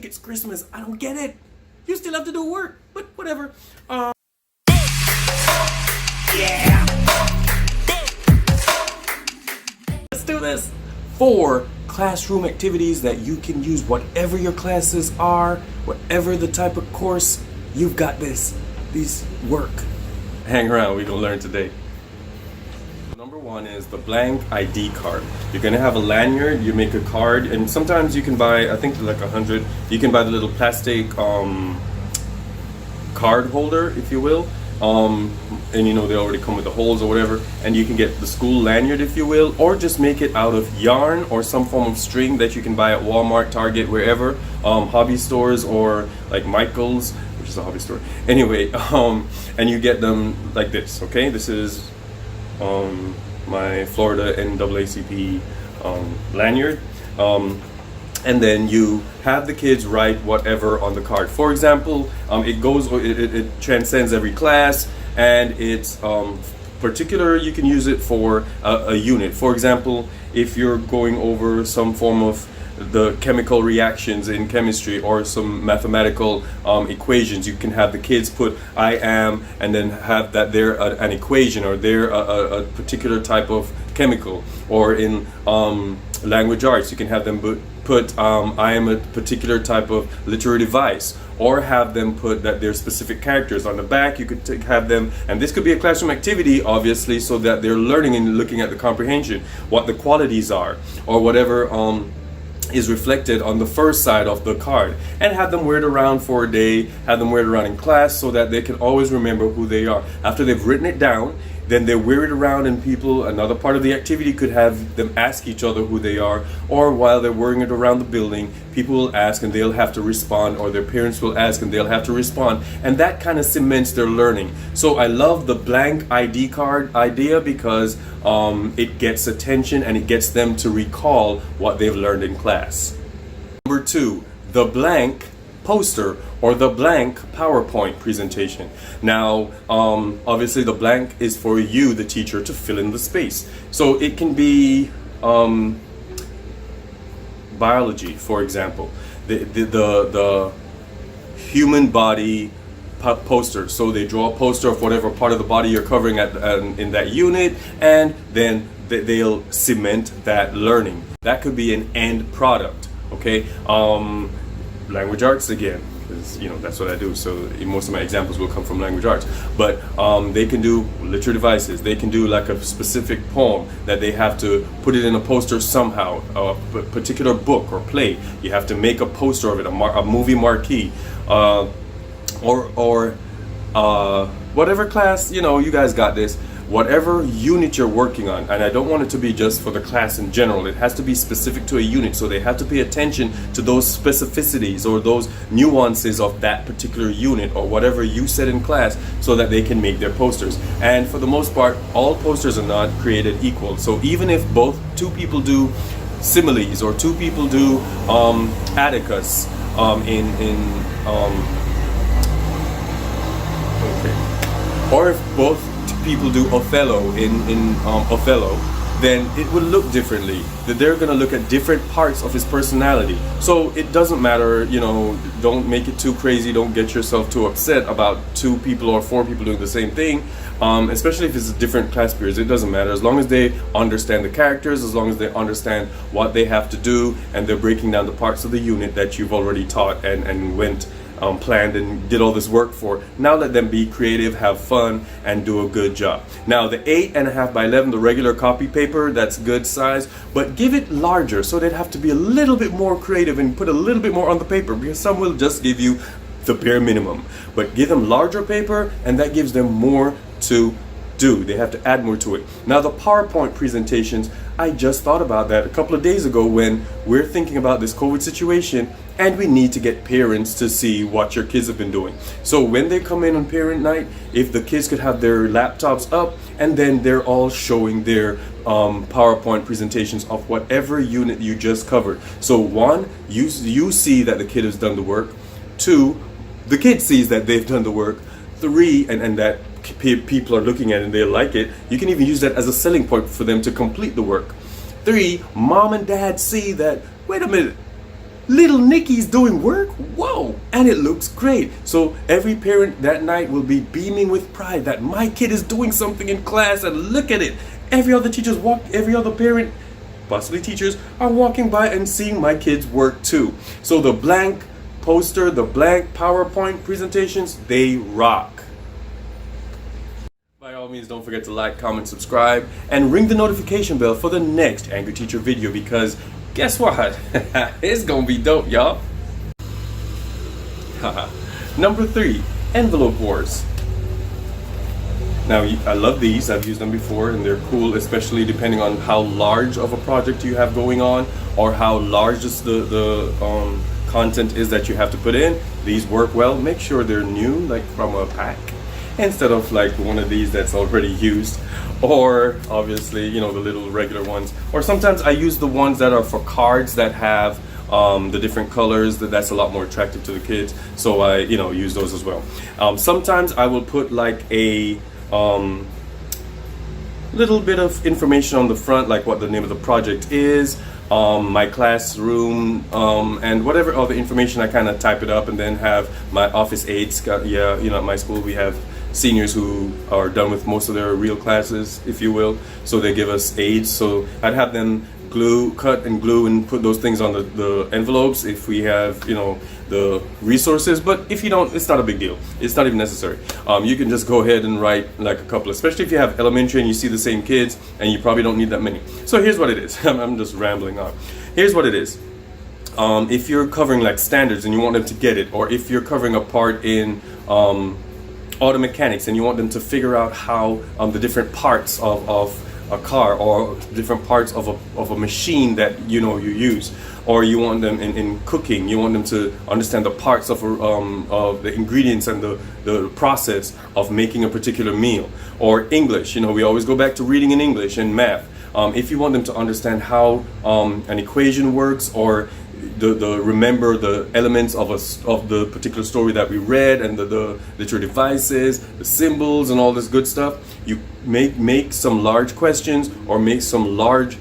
think it's Christmas. I don't get it. You still have to do work, but whatever. Yeah. Let's do this. 4 classroom activities that you can use whatever your classes are, whatever the type of course. You've got this. These work. Hang around, we're gonna learn today. Number 1 is the blank ID card. You're gonna have a lanyard, you make a card, and sometimes you can buy, I think like 100, you can buy the little plastic card holder, if you will. And you know, they already come with the holes or whatever, and you can get the school lanyard, if you will, or just make it out of yarn or some form of string that you can buy at Walmart, Target, wherever, hobby stores, or like Michael's, which is a hobby store. Anyway, and you get them like this, okay? This is my Florida NAACP lanyard. And then you have the kids write whatever on the card. For example, it transcends every class, and it's particular. You can use it for a unit. For example, if you're going over some form of the chemical reactions in chemistry or some mathematical equations, you can have the kids put I am, and then have that they're an equation, or they're a particular type of chemical. Or in language arts, you can have them put I am a particular type of literary device, or have them put that they're specific characters. On the back, you could have them, and this could be a classroom activity, obviously, so that they're learning and looking at the comprehension, what the qualities are, or whatever is reflected on the first side of the card, and have them wear it around for a day, have them wear it around in class, so that they can always remember who they are. After they've written it down, then they wear it around, and people, another part of the activity could have them ask each other who they are, or while they're wearing it around the building, people will ask and they'll have to respond, or their parents will ask and they'll have to respond, and that kind of cements their learning. So I love the blank ID card idea because it gets attention and it gets them to recall what they've learned in class. Number 2, the blank poster or the blank PowerPoint presentation. Now, obviously the blank is for you, the teacher, to fill in the space. So it can be biology, for example, the human body poster. So they draw a poster of whatever part of the body you're covering in that unit, and then they'll cement that learning. That could be an end product. Okay. Language arts again, because you know that's what I do, so most of my examples will come from language arts. But they can do literary devices. They can do like a specific poem that they have to put it in a poster somehow, a particular book or play. You have to make a poster of it, a movie marquee, or whatever class, you know, you guys got this. Whatever unit you're working on, and I don't want it to be just for the class in general, it has to be specific to a unit, so they have to pay attention to those specificities or those nuances of that particular unit or whatever you said in class, so that they can make their posters. And for the most part, all posters are not created equal, so even if two people do similes, or 2 people do Atticus or if both people do Othello in Othello, then it will look differently. That they're gonna look at different parts of his personality. So it doesn't matter, you know, don't make it too crazy, don't get yourself too upset about 2 people or 4 people doing the same thing, especially if it's different class periods. It doesn't matter, as long as they understand the characters, as long as they understand what they have to do, and they're breaking down the parts of the unit that you've already taught and went planned and did all this work for. Now let them be creative, have fun, and do a good job. Now the 8.5 by 11, the regular copy paper, that's good size, but give it larger, so they'd have to be a little bit more creative and put a little bit more on the paper, because some will just give you the bare minimum. But give them larger paper, and that gives them more to do. They have to add more to it. Now the PowerPoint presentations, I just thought about that a couple of days ago when we're thinking about this COVID situation, and we need to get parents to see what your kids have been doing. So when they come in on parent night, if the kids could have their laptops up, and then they're all showing their PowerPoint presentations of whatever unit you just covered. So 1, you see that the kid has done the work. 2, the kid sees that they've done the work. 3, and that people are looking at it and they like it. You can even use that as a selling point for them to complete the work. 3, mom and dad see that, wait a minute, little Nikki's doing work? Whoa! And it looks great. So every parent that night will be beaming with pride that my kid is doing something in class, and look at it. Every other parent, possibly teachers, are walking by and seeing my kids work too. So the blank poster, the blank PowerPoint presentations, they rock. By all means, don't forget to like, comment, subscribe, and ring the notification bell for the next Angry Teacher video, because guess what? It's gonna be dope, y'all. Number 3, envelope wars. Now, I love these. I've used them before, and they're cool, especially depending on how large of a project you have going on, or how large the content is that you have to put in. These work well. Make sure they're new, like from a pack, instead of like one of these that's already used, or obviously, you know, the little regular ones. Or sometimes I use the ones that are for cards that have the different colors. That's a lot more attractive to the kids, so I, you know, use those as well. Sometimes I will put like a little bit of information on the front, like what the name of the project is, my classroom, and whatever other information. I kind of type it up and then have my office aides. Yeah, you know, at my school we have seniors who are done with most of their real classes, if you will, so they give us aides. So I'd have them cut and glue and put those things on the envelopes if we have, you know, the resources. But if you don't, it's not a big deal. It's not even necessary. You can just go ahead and write like a couple, especially if you have elementary and you see the same kids, and you probably don't need that many. So here's what it is. I'm just rambling on. Here's what it is. If you're covering like standards and you want them to get it, or if you're covering a part in auto mechanics and you want them to figure out how the different parts of a car, or different parts of a machine that you know you use, or you want them in cooking, you want them to understand the parts of the ingredients and the process of making a particular meal. Or English, you know, we always go back to reading in English and math. If you want them to understand how an equation works, or remember the elements of the particular story that we read, and the literary devices, the symbols, and all this good stuff, you make some large questions, or make some large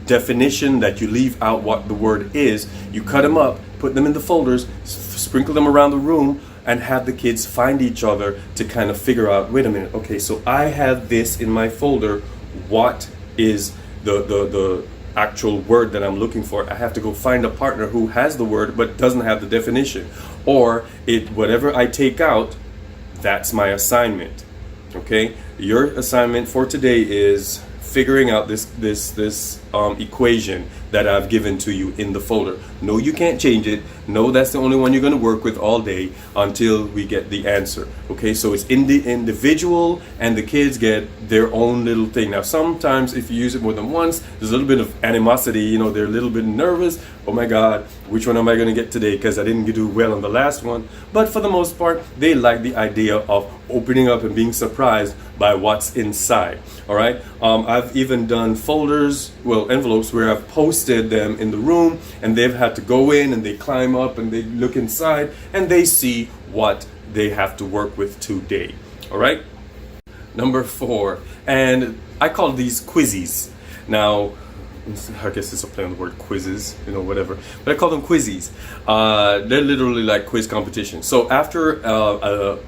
definition that you leave out what the word is. You cut them up, put them in the folders, sprinkle them around the room, and have the kids find each other to kind of figure out, wait a minute, okay, so I have this in my folder. What is the actual word that I'm looking for? I have to go find a partner who has the word but doesn't have the definition. Or whatever I take out, that's my assignment. Okay, your assignment for today is figuring out this equation that I've given to you in the folder. No, you can't change it. No, that's the only one you're going to work with all day until we get the answer. Okay, so it's individual, and the kids get their own little thing. Now, sometimes if you use it more than once, there's a little bit of animosity. You know, they're a little bit nervous. Oh my God, which one am I going to get today? Because I didn't do well on the last one. But for the most part, they like the idea of opening up and being surprised by what's inside. All right. I've even done folders, well, envelopes, where I've posted them in the room, and they've had to go in and they climb up and they look inside and they see what they have to work with today. All right. Number 4, and I call these quizzes. Now, I guess it's a play on the word quizzes, you know, whatever. But I call them quizzes. They're literally like quiz competitions. So after a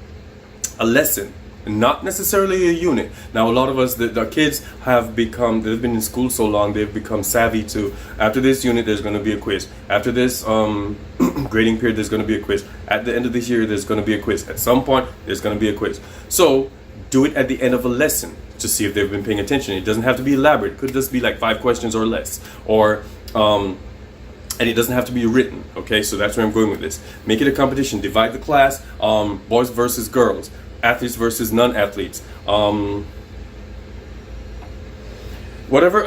lesson, not necessarily a unit. Now, a lot of us, the kids they've been in school so long, they've become savvy to, after this unit, there's going to be a quiz. After this grading period, there's going to be a quiz. At the end of this year, there's going to be a quiz. At some point, there's going to be a quiz. So do it at the end of a lesson to see if they've been paying attention. It doesn't have to be elaborate. It could just be like 5 questions or less. Or and it doesn't have to be written. Okay, so that's where I'm going with this. Make it a competition. Divide the class, boys versus girls, athletes versus non-athletes, whatever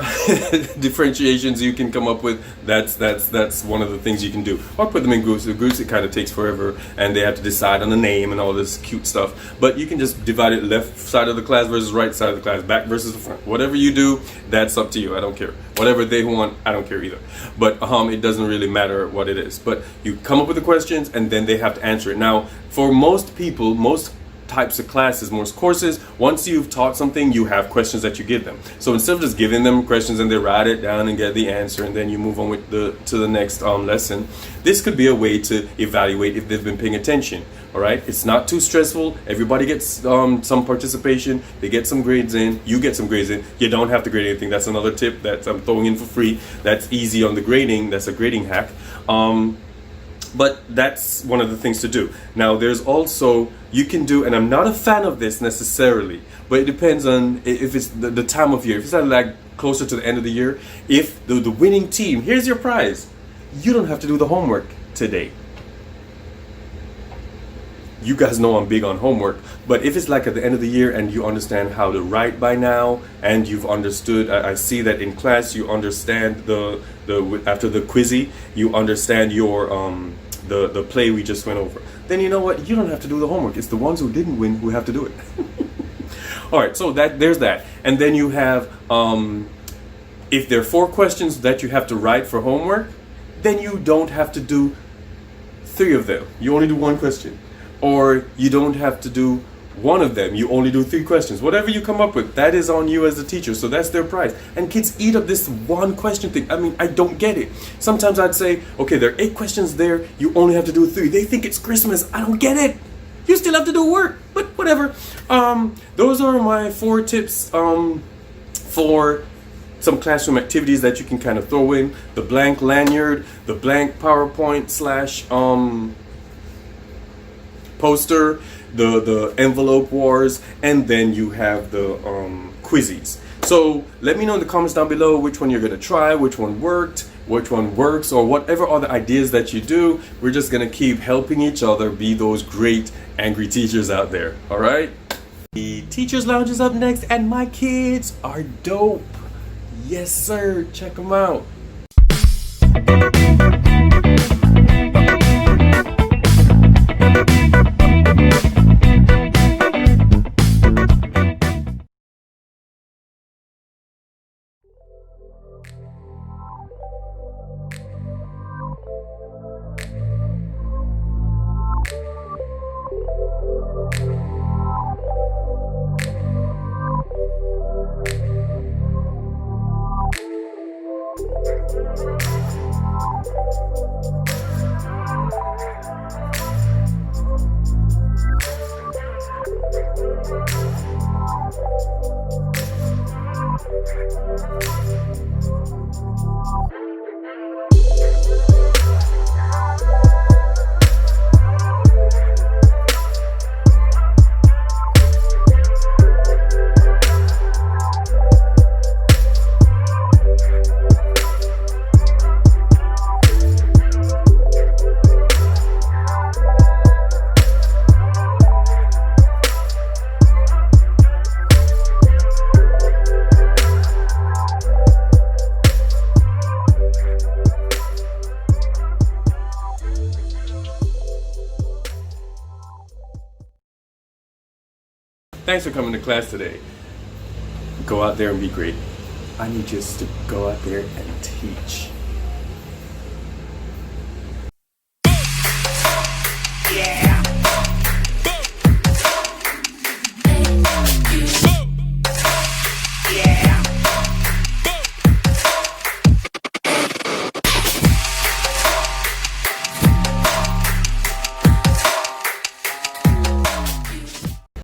differentiations you can come up with. That's one of the things you can do. Or put them in groups. The groups, it kind of takes forever, and they have to decide on the name and all this cute stuff. But you can just divide it: left side of the class versus right side of the class, back versus the front. Whatever you do, that's up to you. I don't care. Whatever they want, I don't care either. But it doesn't really matter what it is. But you come up with the questions, and then they have to answer it. Now, for most people, most types of classes, more courses. Once you've taught something, you have questions that you give them. So instead of just giving them questions and they write it down and get the answer and then you move on with to the next lesson, this could be a way to evaluate if they've been paying attention. All right, it's not too stressful. Everybody gets some participation. They get some grades in. You get some grades in. You don't have to grade anything. That's another tip that I'm throwing in for free. That's easy on the grading. That's a grading hack. But that's one of the things to do. Now, there's also, you can do, and I'm not a fan of this necessarily, but it depends on if it's the time of year. If it's like closer to the end of the year, if the winning team, here's your prize. You don't have to do the homework today. You guys know I'm big on homework, but if it's like at the end of the year and you understand how to write by now, and you've understood, I see that in class you understand the after the quizzy, you understand your the play we just went over. Then you know what? You don't have to do the homework. It's the ones who didn't win who have to do it. All right, so there's that, and then you have if there are 4 questions that you have to write for homework, then you don't have to do 3 of them. You only do 1 question. Or you don't have to do 1 of them. You only do 3 questions. Whatever you come up with, that is on you as a teacher. So that's their prize. And kids eat up this 1 question thing. I mean, I don't get it. Sometimes I'd say, okay, there are 8 questions there. You only have to do 3. They think it's Christmas. I don't get it. You still have to do work. But whatever. Those are my 4 tips for some classroom activities that you can kind of throw in. The blank lanyard, the blank PowerPoint / poster, the envelope wars, and then you have the quizzies. So let me know in the comments down below which one you're gonna try, which one worked, which one works, or whatever other ideas that you do. We're just gonna keep helping each other be those great angry teachers out there. All right, the Teachers Lounge is up next, and my kids are dope. Yes sir, check them out. Thanks for coming to class today. Go out there and be great. I need you just to go out there and teach.